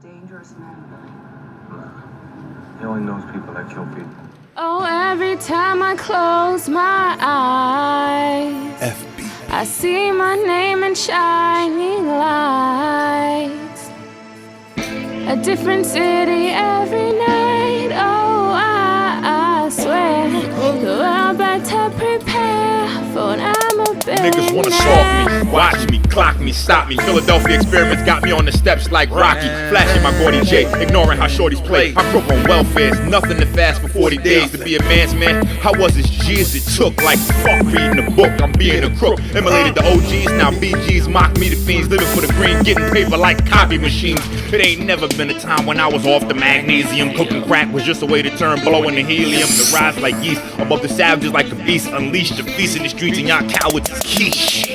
dangerous man, Billy. He only knows people that kill people. Oh, every time I close my eyes, I see my name in shining lights. A different city every night. Oh, I swear, so I better prepare for when I'm a billionaire. Niggas wanna solve me, watch me, clock me, stop me. Philadelphia experiments got me on the steps like Rocky. Flashing my Gordy J, ignoring how shorties play. I grew up on welfare, it's nothing to fast for 40 days to be a man's man. How was as G as it took? Like fuck reading a book, I'm being a crook. Immolated the OGs, now BGs mock me. The fiends living for the green, getting paper like copy machines. It ain't never been a time when I was off the magnesium. Cooking crack was just a way to turn blowing the helium. To rise like yeast, above the savages like a beast. Unleashed the feast in the streets and y'all cowards is quiche.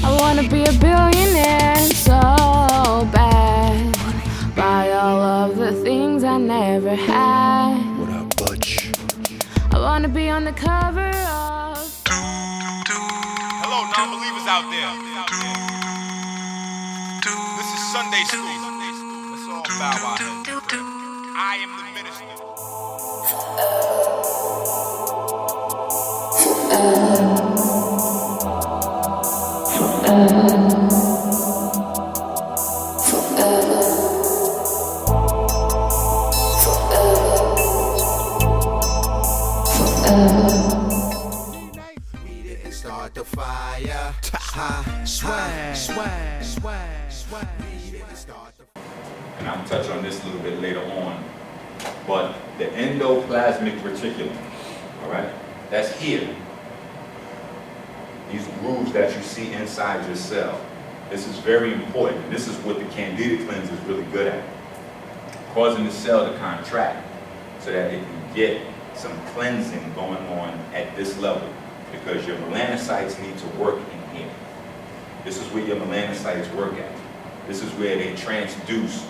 I wanna be a billionaire so bad. Buy all of the things I never had. What up, Butch? I wanna be on the cover of. Hello, non-believers out there. This is Sunday school. Let's all bow our heads. I am the minister. We didn't start the fire. Swag. We didn't start the fire. And I'll touch on this a little bit later on, but the endoplasmic reticulum, all right, that's here. These grooves that you see inside your cell, this is very important. This is what the Candida cleanse is really good at, causing the cell to contract so that it can get some cleansing going on at this level, because your melanocytes need to work in here. This is where your melanocytes work at. This is where they transduce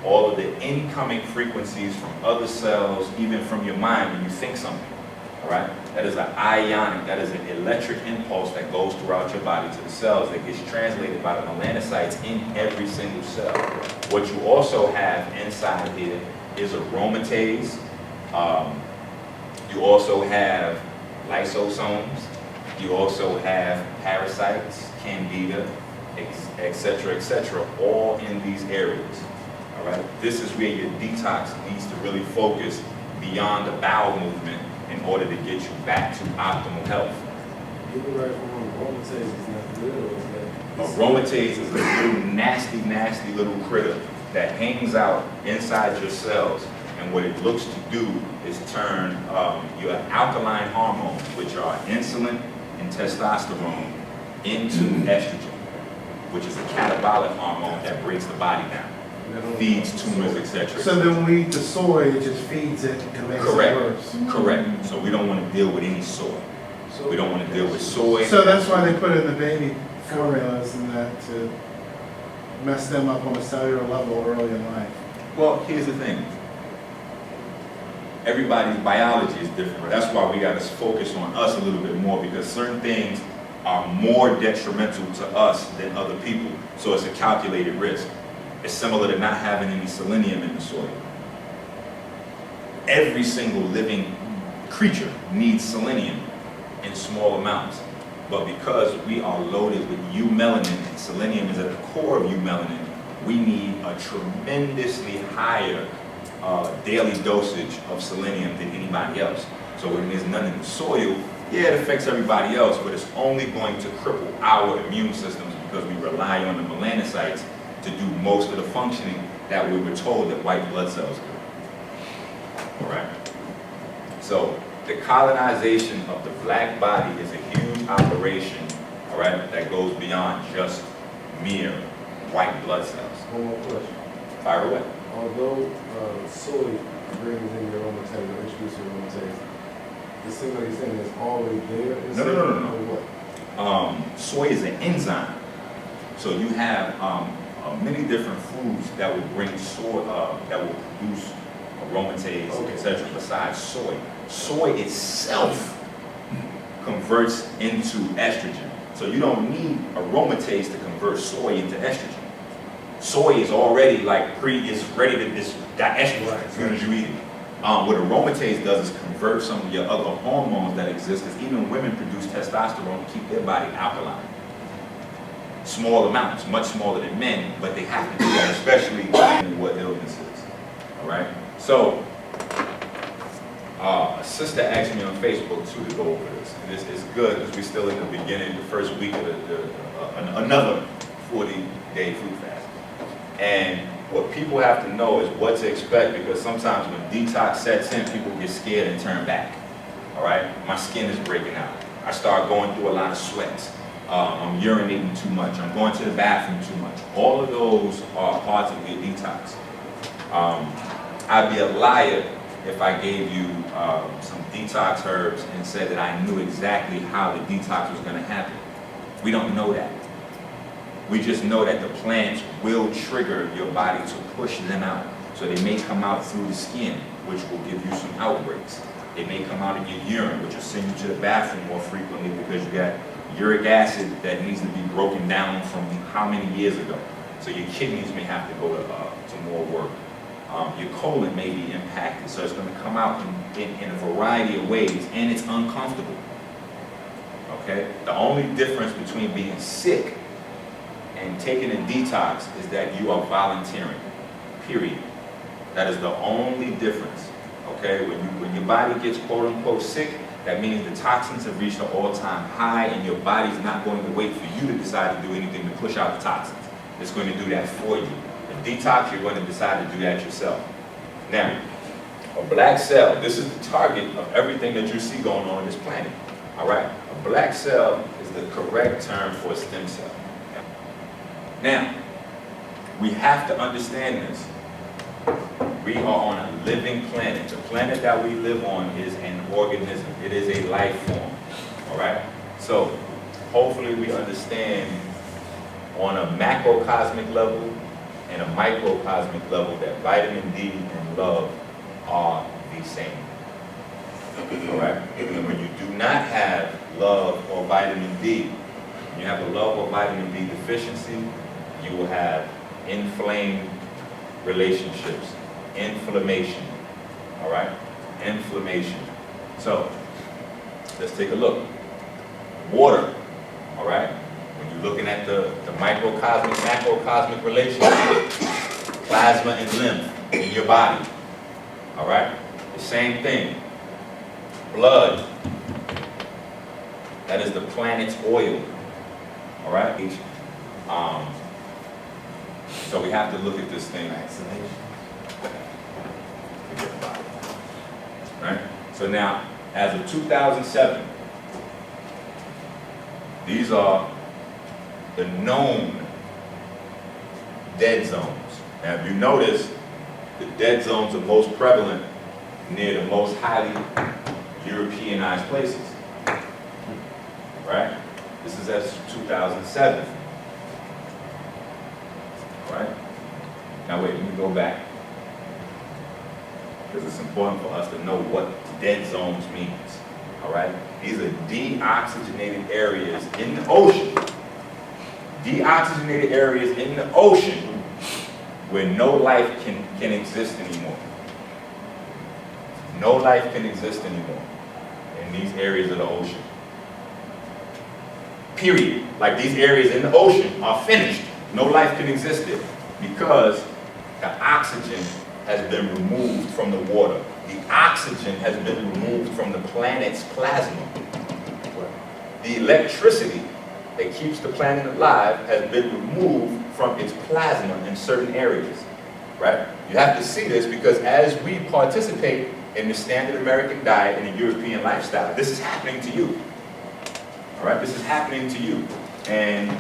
all of the incoming frequencies from other cells, even from your mind when you think something, all right? That is an ionic, that is an electric impulse that goes throughout your body to the cells that gets translated by the melanocytes in every single cell. What you also have inside here is aromatase. You also have lysosomes. You also have parasites, candida, etc., all in these areas. All right. This is where your detox needs to really focus beyond the bowel movement in order to get you back to optimal health. Aromatase is not good, or is that? Aromatase is a little nasty little critter that hangs out inside your cells, and what it looks to do is turn your alkaline hormones, which are insulin and testosterone, into estrogen, which is a catabolic hormone that breaks the body down, feeds tumors, etc. So then when we eat the soy, it just feeds it and makes it worse. Correct. So we don't want to deal with any soy. We don't want to deal with soy. So that's why they put it in the baby formulas and that to mess them up on a cellular level early in life. Well, here's the thing. Everybody's biology is different. That's why we got to focus on us a little bit more, because certain things are more detrimental to us than other people. So it's a calculated risk. It's similar to not having any selenium in the soil. Every single living creature needs selenium in small amounts. But because we are loaded with eumelanin, and selenium is at the core of eumelanin, we need a tremendously higher daily dosage of selenium than anybody else. So when there's none in the soil, yeah, it affects everybody else, but it's only going to cripple our immune systems because we rely on the melanocytes to do most of the functioning that we were told that white blood cells do. All right? So the colonization of the black body is a huge operation, all right, that goes beyond just mere white blood cells. One more question. Fire away. Although soy brings in your aromatase or introduces your aromatase, this thing that you're saying is already there? No. Soy is an enzyme. So you have many different foods that will bring soy, that will produce aromatase, etc. besides soy. Soy itself converts into estrogen. So you don't need aromatase to convert soy into estrogen. Soy is already like is ready to digest as soon as you eat it. What aromatase does is convert some of your other hormones that exist, because even women produce testosterone to keep their body alkaline. Small amounts, much smaller than men, but they have to do that, especially in what illness is. All right? So, a sister asked me on Facebook too to go over this. And it's good because we're still in the beginning, the first week of another 40-day food fast. And what people have to know is what to expect, because sometimes when detox sets in, people get scared and turn back. All right? My skin is breaking out. I start going through a lot of sweats. I'm urinating too much. I'm going to the bathroom too much. All of those are parts of your detox. I'd be a liar if I gave you some detox herbs and said that I knew exactly how the detox was going to happen. We don't know that. We just know that the plants will trigger your body to push them out. So they may come out through the skin, which will give you some outbreaks. They may come out of your urine, which will send you to the bathroom more frequently because you got uric acid that needs to be broken down from how many years ago. So your kidneys may have to go to more work. Your colon may be impacted, so it's going to come out in a variety of ways, and it's uncomfortable. Okay? The only difference between being sick and taking a detox is that you are volunteering, period. That is the only difference. Okay? When your body gets quote-unquote sick, that means the toxins have reached an all-time high, and your body's not going to wait for you to decide to do anything to push out the toxins. It's going to do that for you. The detox, you're going to decide to do that yourself. Now, a black cell, this is the target of everything that you see going on this planet. All right? A black cell is the correct term for a stem cell. Now, we have to understand this. We are on a living planet. The planet that we live on is an organism. It is a life form. All right? So, hopefully we understand on a macrocosmic level and a microcosmic level that vitamin D and love are the same. All right? And when you do not have love or vitamin D, when you have a love or vitamin D deficiency, you will have inflamed relationships, inflammation. All right? Inflammation. So, let's take a look. Water. All right? When you're looking at the microcosmic, macrocosmic relationship, plasma and lymph in your body. All right? The same thing. Blood. That is the planet's oil. All right? So we have to look at this thing. Right? So now, as of 2007, these are the known dead zones. Now, if you notice, the dead zones are most prevalent near the most highly Europeanized places. Right? This is as 2007. Right? Now wait, let me go back. Because it's important for us to know what dead zones means. All right? These are deoxygenated areas in the ocean. Deoxygenated areas in the ocean where no life can exist anymore. No life can exist anymore in these areas of the ocean. Period. Like these areas in the ocean are finished. No life can exist there because the oxygen has been removed from the water. The oxygen has been removed from the planet's plasma. The electricity that keeps the planet alive has been removed from its plasma in certain areas. Right? You have to see this because as we participate in the standard American diet and the European lifestyle, this is happening to you. All right? This is happening to you. And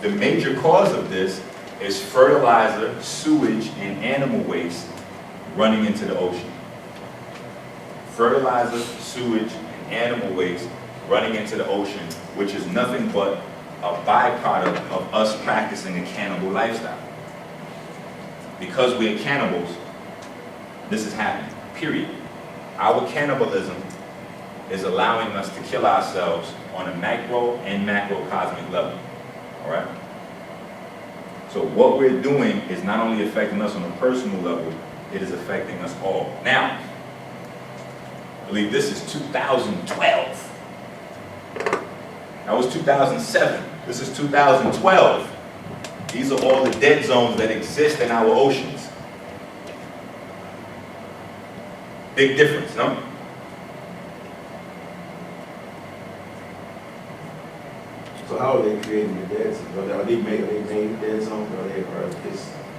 the major cause of this is fertilizer, sewage, and animal waste running into the ocean. Fertilizer, sewage, and animal waste running into the ocean, which is nothing but a byproduct of us practicing a cannibal lifestyle. Because we are cannibals, this is happening, period. Our cannibalism is allowing us to kill ourselves on a macro and macrocosmic level. All right? So what we're doing is not only affecting us on a personal level, it is affecting us all. Now, I believe this is 2012. That was 2007. This is 2012. These are all the dead zones that exist in our oceans. Big difference, no? So how are they creating the dead zones? Are they made dead zones, or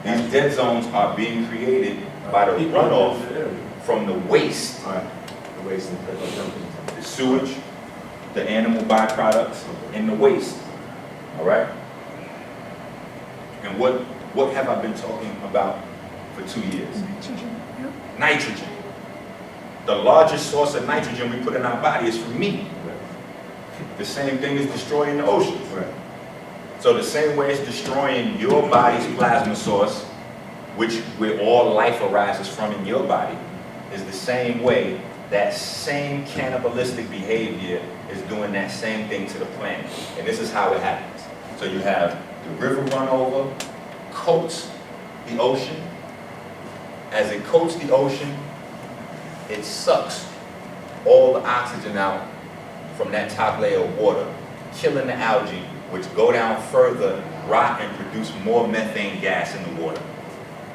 These dead zones are being created by the runoff from the waste, All right, the waste and dumping. the sewage, the animal byproducts, and the waste. All right? And what have I been talking about for 2 years? Nitrogen. Yep. Nitrogen. The largest source of nitrogen we put in our body is from meat. The same thing is destroying the oceans. Right. So the same way it's destroying your body's plasma source, which where all life arises from in your body, is the same way that same cannibalistic behavior is doing that same thing to the planet. And this is how it happens. So you have the river runover, coats the ocean. As it coats the ocean, it sucks all the oxygen out from that top layer of water, killing the algae, which go down further, rot, and produce more methane gas in the water.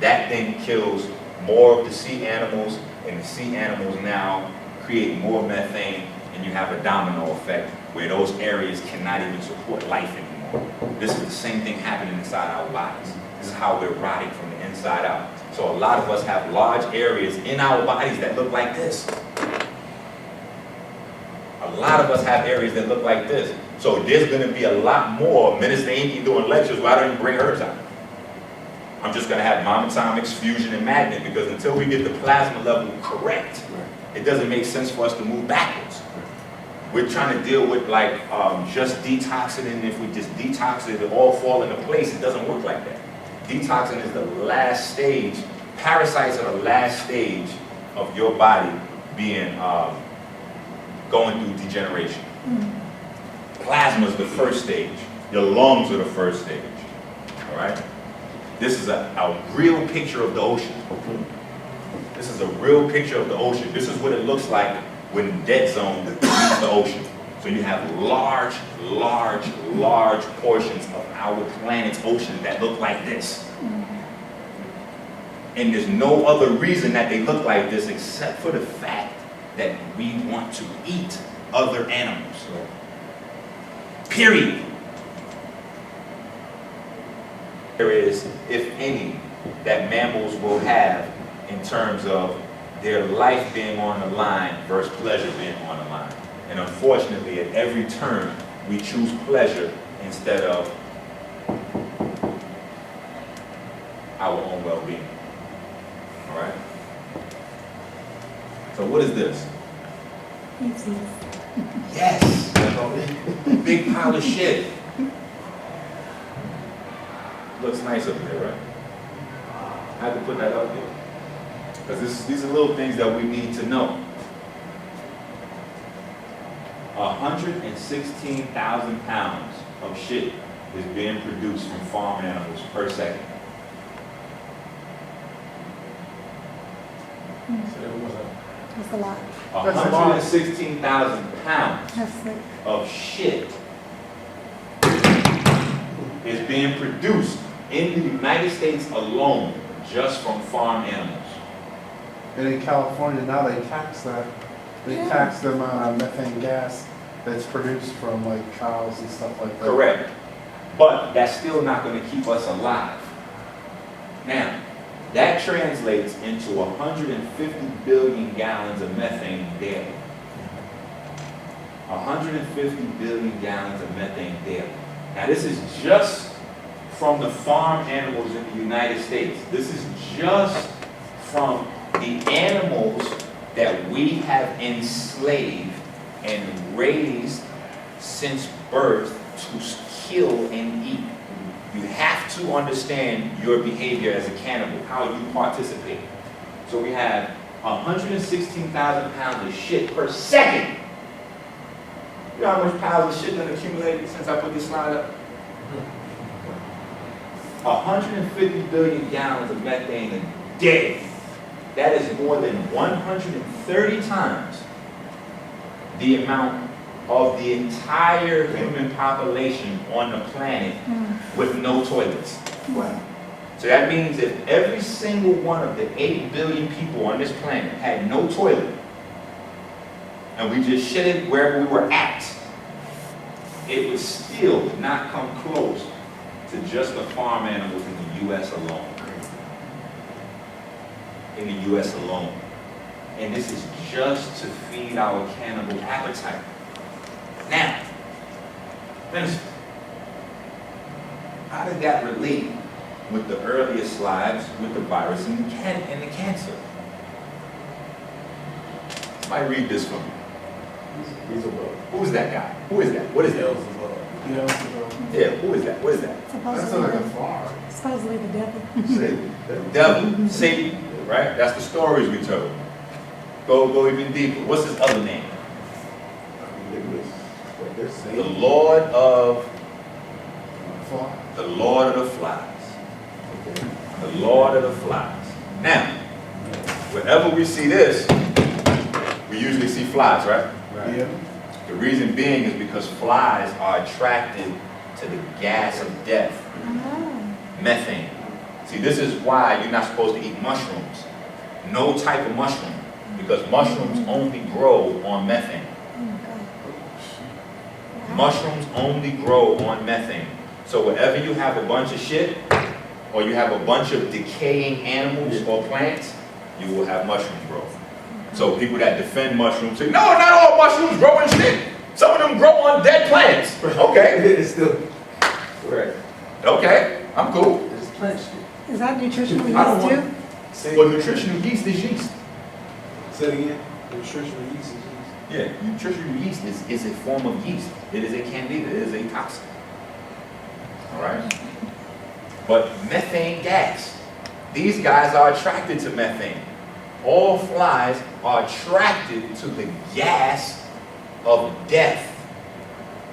That then kills more of the sea animals, and the sea animals now create more methane, and you have a domino effect where those areas cannot even support life anymore. This is the same thing happening inside our bodies. This is how we're rotting from the inside out. So a lot of us have large areas in our bodies that look like this. A lot of us have areas that look like this. So there's going to be a lot more. Minister EnQi doing lectures, why don't you bring hers out? I'm just going to have monatomics, fusion, and magnet, because until we get the plasma level correct, it doesn't make sense for us to move backwards. We're trying to deal with like just detoxing, and if we just detox it, it'll all fall into place. It doesn't work like that. Detoxing is the last stage. Parasites are the last stage of your body being going through degeneration. Plasma is the first stage. Your lungs are the first stage. All right? This is a real picture of the ocean. This is a real picture of the ocean. This is what it looks like when dead zone meets the ocean. So you have large, large, large portions of our planet's ocean that look like this. And there's no other reason that they look like this except for the fact that we want to eat other animals. Period. There is, if any, that mammals will have in terms of their life being on the line versus pleasure being on the line. And unfortunately, at every turn, we choose pleasure instead of our own well-being. All right? So what is this? Feces. Yes! Big pile of shit. Looks nice up there, right? I had to put that up there. Because these are little things that we need to know. 116,000 pounds of shit is being produced from farm animals per second. That's a lot. 116,000 pounds That's like, of shit is being produced in the United States alone just from farm animals. And in California now they tax that. They Yeah. tax the amount of methane gas that's produced from like cows and stuff like that. Correct. But that's still not going to keep us alive. Now, that translates into 150 billion gallons of methane daily. 150 billion gallons of methane daily. Now, this is just from the farm animals in the United States. This is just from the animals that we have enslaved and raised since birth to kill and eat. You have to understand your behavior as a cannibal, how you participate. So we have 116,000 pounds of shit per second. You know how much pounds of shit been accumulated since I put this slide up? 150 billion gallons of methane a day. That is more than 130 times the amount of the entire human population on the planet with no toilets. Wow. So that means if every single one of the 8 billion people on this planet had no toilet, and we just shitted wherever we were at, it would still not come close to just the farm animals in the U.S. alone. In the U.S. alone. And this is just to feed our cannibal appetite. Now, finish. How did that relate with the earlier slides with the virus and the cancer? Somebody read this for me. He's above. Who's that guy? Who is that? What is that? Yeah, who is that? What is that? That's like a farm. Supposedly the devil. The devil, Satan, right? That's the stories we told. Go even deeper. What's his other name? The Lord of the Flies. The Lord of the Flies. Now, whenever we see this, we usually see flies, right? Right. Yeah. The reason being is because flies are attracted to the gas of death, methane. See, this is why you're not supposed to eat mushrooms. No type of mushroom, because mushrooms only grow on methane. Mushrooms only grow on methane. So wherever you have a bunch of shit, or you have a bunch of decaying animals or plants, you will have mushroom growth. So people that defend mushrooms say, no, not all mushrooms grow in shit. Some of them grow on dead plants. Okay. It's still, right. Okay, I'm cool. It's plant shit. Is that nutritional I don't yeast want- too? Well, nutritional yeast is yeast. Say it again. Nutritional yeast is yeast. Yeah, nutritional yeast is a form of yeast. It is a candida, it is a toxin. All right? But methane gas, these guys are attracted to methane. All flies are attracted to the gas of death.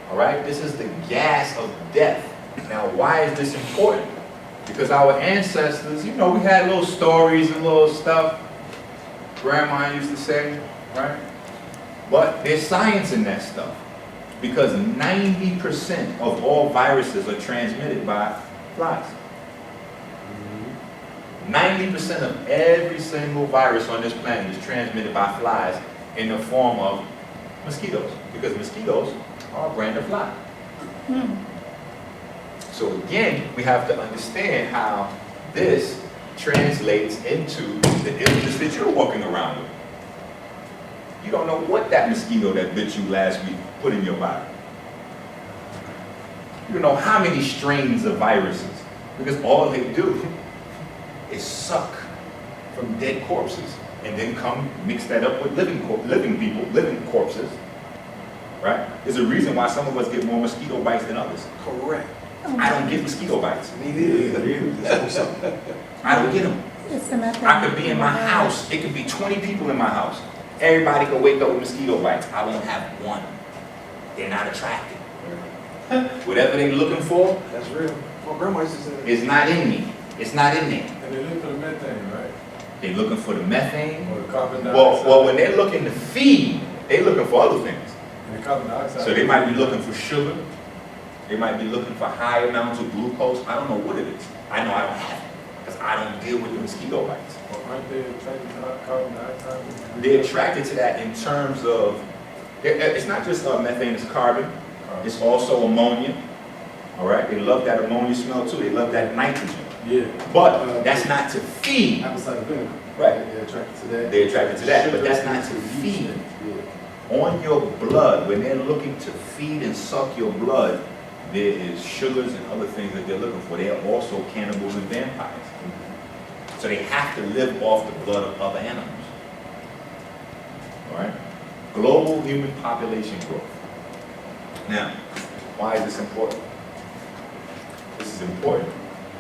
All right? This is the gas of death. Now, why is this important? Because our ancestors, you know, we had little stories and little stuff Grandma used to say, right? But there's science in that stuff. Because 90% of all viruses are transmitted by flies. 90% of every single virus on this planet is transmitted by flies in the form of mosquitoes. Because mosquitoes are a brand of fly. So again, we have to understand how this translates into the illness that you're walking around with. You don't know what that mosquito that bit you last week put in your body. You don't know how many strains of viruses, because all they do is suck from dead corpses and then come mix that up with living people, living corpses, right? There's a reason why some of us get more mosquito bites than others. Correct. I don't get mosquito bites. Me neither. I don't get them. It's the methane. I could be in my house. It could be 20 people in my house. Everybody could wake up with mosquito bites. I won't have one. They're not attracted. Whatever they're looking for That's real. My grandma used to say that. is not in me. It's not in there. And they look for the methane, right? They're looking for the methane. Or the carbon dioxide. Well, when they're looking to feed, they're looking for other things. And the carbon dioxide. So they might be looking for sugar. They might be looking for high amounts of glucose. I don't know what it is. I know I don't have it because I don't deal with the mosquito bites. Well, aren't they attracted to carbon dioxide? They're attracted to that in terms of, it's not just methane, it's carbon. It's also ammonia. All right, they love that ammonia smell too. They love that nitrogen. Yeah. But that's not to feed. Apple cider vinegar. Right. They're attracted to that. They're attracted to that, but Sugar that's not to is feed. Yeah. On your blood, when they're looking to feed and suck your blood, there is sugars and other things that they're looking for. They are also cannibals and vampires. So they have to live off the blood of other animals. All right? Global human population growth. Now, why is this important? This is important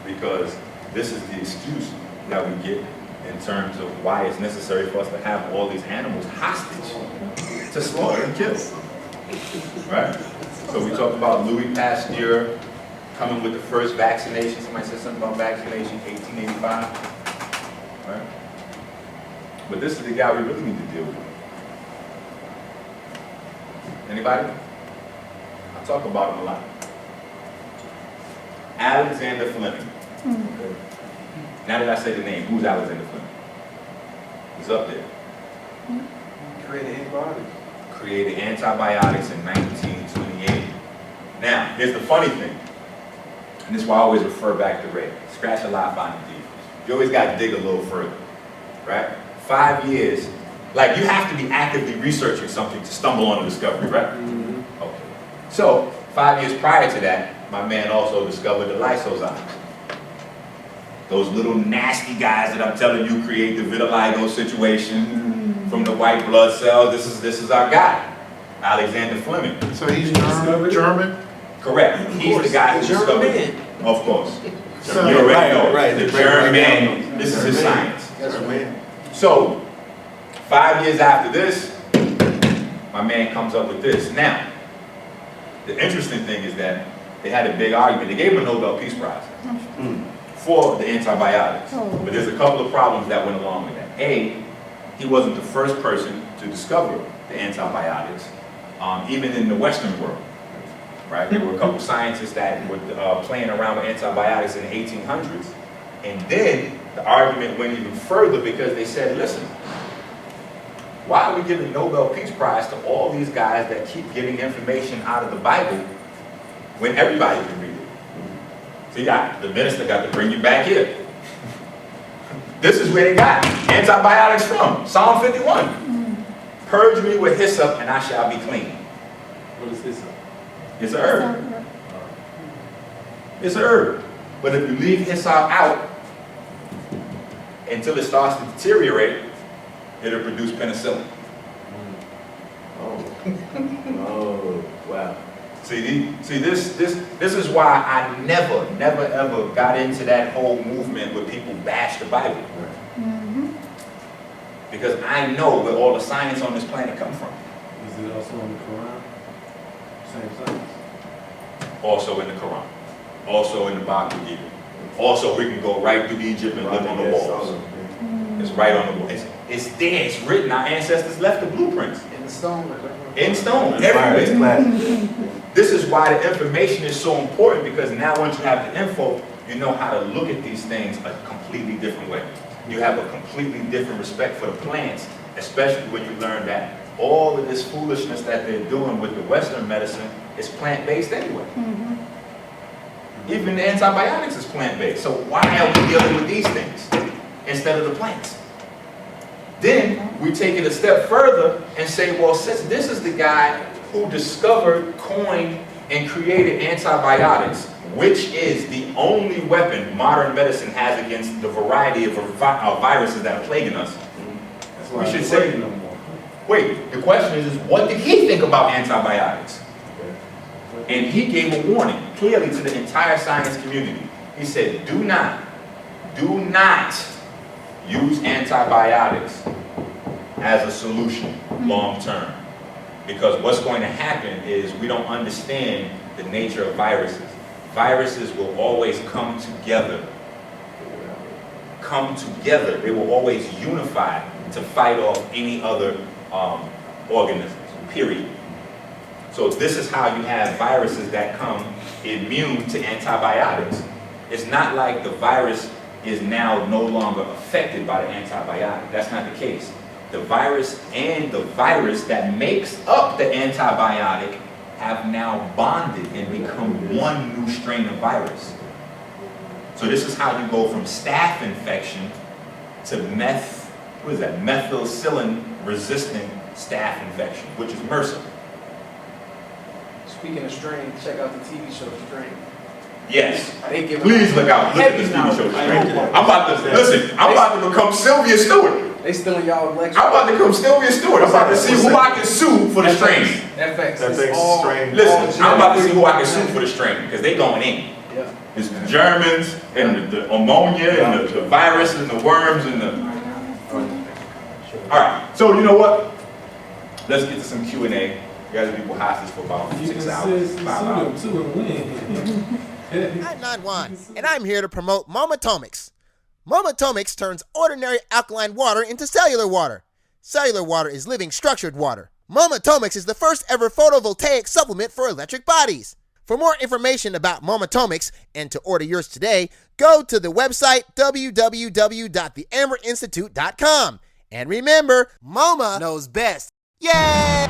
because this is the excuse that we get in terms of why it's necessary for us to have all these animals hostage to slaughter and kill. Right? So we talked about Louis Pasteur, coming with the first vaccination. Somebody said something about vaccination, 1885. Right? But this is the guy we really need to deal with. Anybody? I talk about him a lot. Alexander Fleming. Okay. Now that I say the name, who's Alexander Fleming? He's up there. Created antibiotics. Created antibiotics in 1928. Now, here's the funny thing, and this is why I always refer back to Ray. Scratch a lot, find the defense. You always got to dig a little further, right? 5 years, like you have to be actively researching something to stumble on a discovery, right? Mm-hmm. Okay. So, 5 years prior to that, my man also discovered the lysozymes. Those little nasty guys that I'm telling you create the vitiligo situation from the white blood cells. This is our guy, Alexander Fleming. So he's German? Correct. He's the guy who discovered it. Of course. So, you already know. Right. The German. This is his science. That's man. So, 5 years after this, my man comes up with this. Now, the interesting thing is that they had a big argument. They gave him a Nobel Peace Prize for the antibiotics. But there's a couple of problems that went along with that. A, he wasn't the first person to discover the antibiotics, even in the Western world. Right? There were a couple scientists that were playing around with antibiotics in the 1800s. And then the argument went even further because they said, listen, why are we giving Nobel Peace Prize to all these guys that keep getting information out of the Bible when everybody can read it? See, the minister got to bring you back here. This is where they got antibiotics from. Psalm 51. Purge me with hyssop and I shall be clean. What is hyssop? It's a herb. It's a herb. But if you leave hyssop out until it starts to deteriorate, it'll produce penicillin. Oh, wow. See, this is why I never, ever got into that whole movement where people bash the Bible. Because I know where all the science on this planet come from. Is it also in the Quran? Same science. Also in the Quran. Also in the Bhagavad Gita. Also, we can go right through Egypt and live on the walls. It's right on the wall. It's there. It's written. Our ancestors left the blueprints. In stone. In stone. Everywhere. This is why the information is so important, because now once you have the info, you know how to look at these things a completely different way. You have a completely different respect for the plants, especially when you learn that all of this foolishness that they're doing with the Western medicine is plant-based anyway. Even the antibiotics is plant-based. So why are we dealing with these things instead of the plants? Then we take it a step further and say, well, since this is the guy who discovered, coined, and created antibiotics, which is the only weapon modern medicine has against the variety of viruses that are plaguing us, we should say, wait, the question is what did he think about antibiotics? And he gave a warning clearly to the entire science community. He said, do not use antibiotics as a solution long term. Because what's going to happen is we don't understand the nature of viruses. Viruses will always come together. They will always unify to fight off any other organisms, period. So this is how you have viruses that come immune to antibiotics. It's not like the virus is now no longer affected by the antibiotic. That's not the case. The virus and the virus that makes up the antibiotic have now bonded and become one new strain of virus. So this is how you go from staph infection to methicillin resistant staph infection, which is MRSA. Speaking of strain, check out the TV show Strain. Yes. Please look out. Look at this TV show Strain. I'm about to become Sylvia Stewart. They stealing y'all lecture. I'm about to become Sylvia Stewart. I'm about to see who I can sue for the strain. FX. Strain. Listen, I'm about to see who I can sue for the strain, because they going in. Yeah. It's the Germans and the ammonia and the virus and the worms and the... All right, so you know what? Let's get to some Q&A. You guys have people hostage for about 6 hours, 5 hours. I'm Nan and I'm here to promote Momatomics. Momatomics turns ordinary alkaline water into cellular water. Cellular water is living, structured water. Momatomics is the first ever photovoltaic supplement for electric bodies. For more information about Momatomics and to order yours today, go to the website www.theamberinstitute.com. And remember, MoMA knows best. Yay!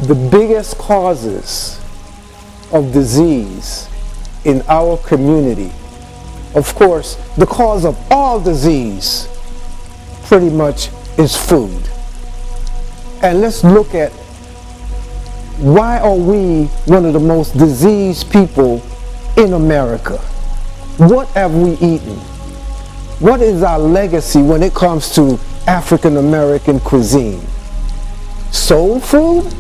The biggest causes of disease in our community, of course, the cause of all disease pretty much is food. And let's look at why are we one of the most diseased people in America? What have we eaten? What is our legacy when it comes to African American cuisine? Soul food?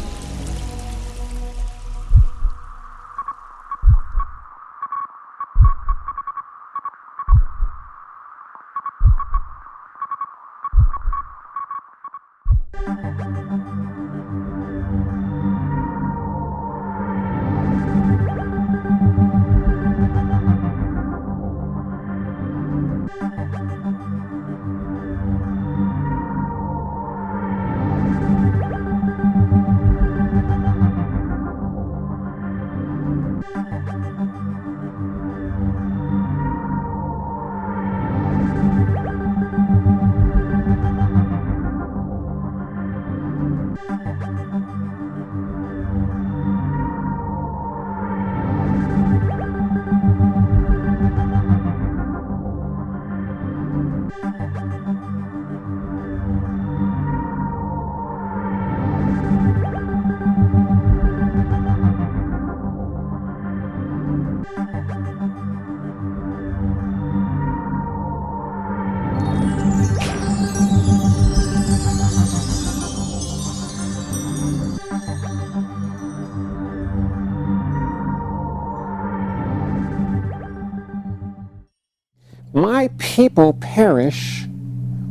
My people perish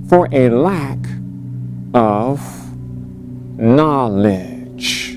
for a lack of knowledge.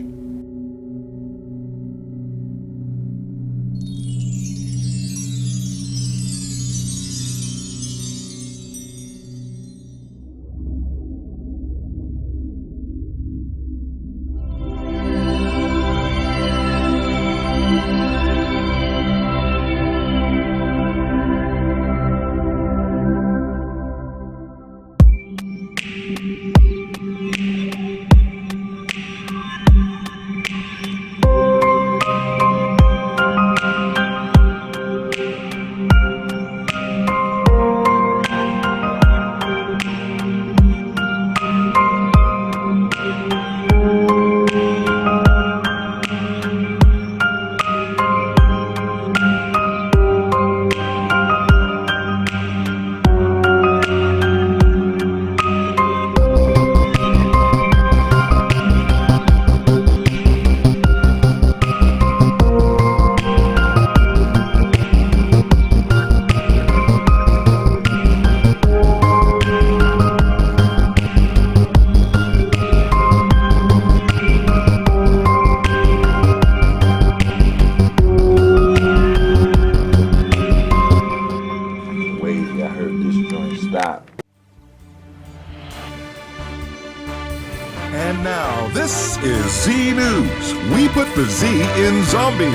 And now, this is Z News. We put the Z in zombie.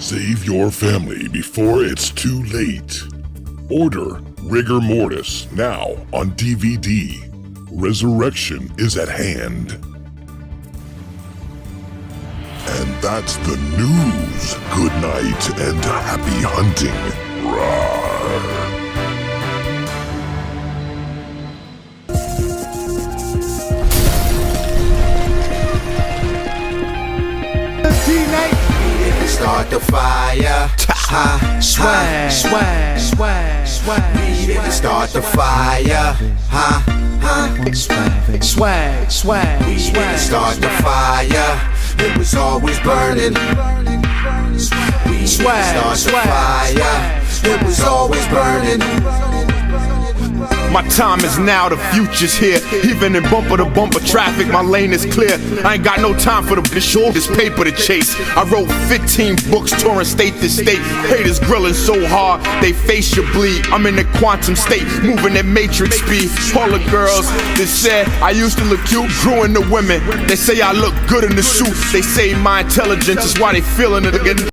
Save your family before it's too late. Order Rigor Mortis now on DVD. Resurrection is at hand. And that's the news. Good night and happy hunting. Rawr. Start the fire. Ha, swag, swag, swag, swag. We didn't start the fire. Ha, ha, swag, swag, swag. We didn't start the fire. it was always burning. We start the fire, it was always burning. My time is now, the future's here. Even in bumper to bumper traffic, my lane is clear. I ain't got no time for the show, this paper to chase. I wrote 15 books, touring state to state. Haters grilling so hard, they face your bleed. I'm in the quantum state, moving at matrix speed. All the girls that said I used to look cute, grew into women. They say I look good in the suit. They say my intelligence is why they feeling it again.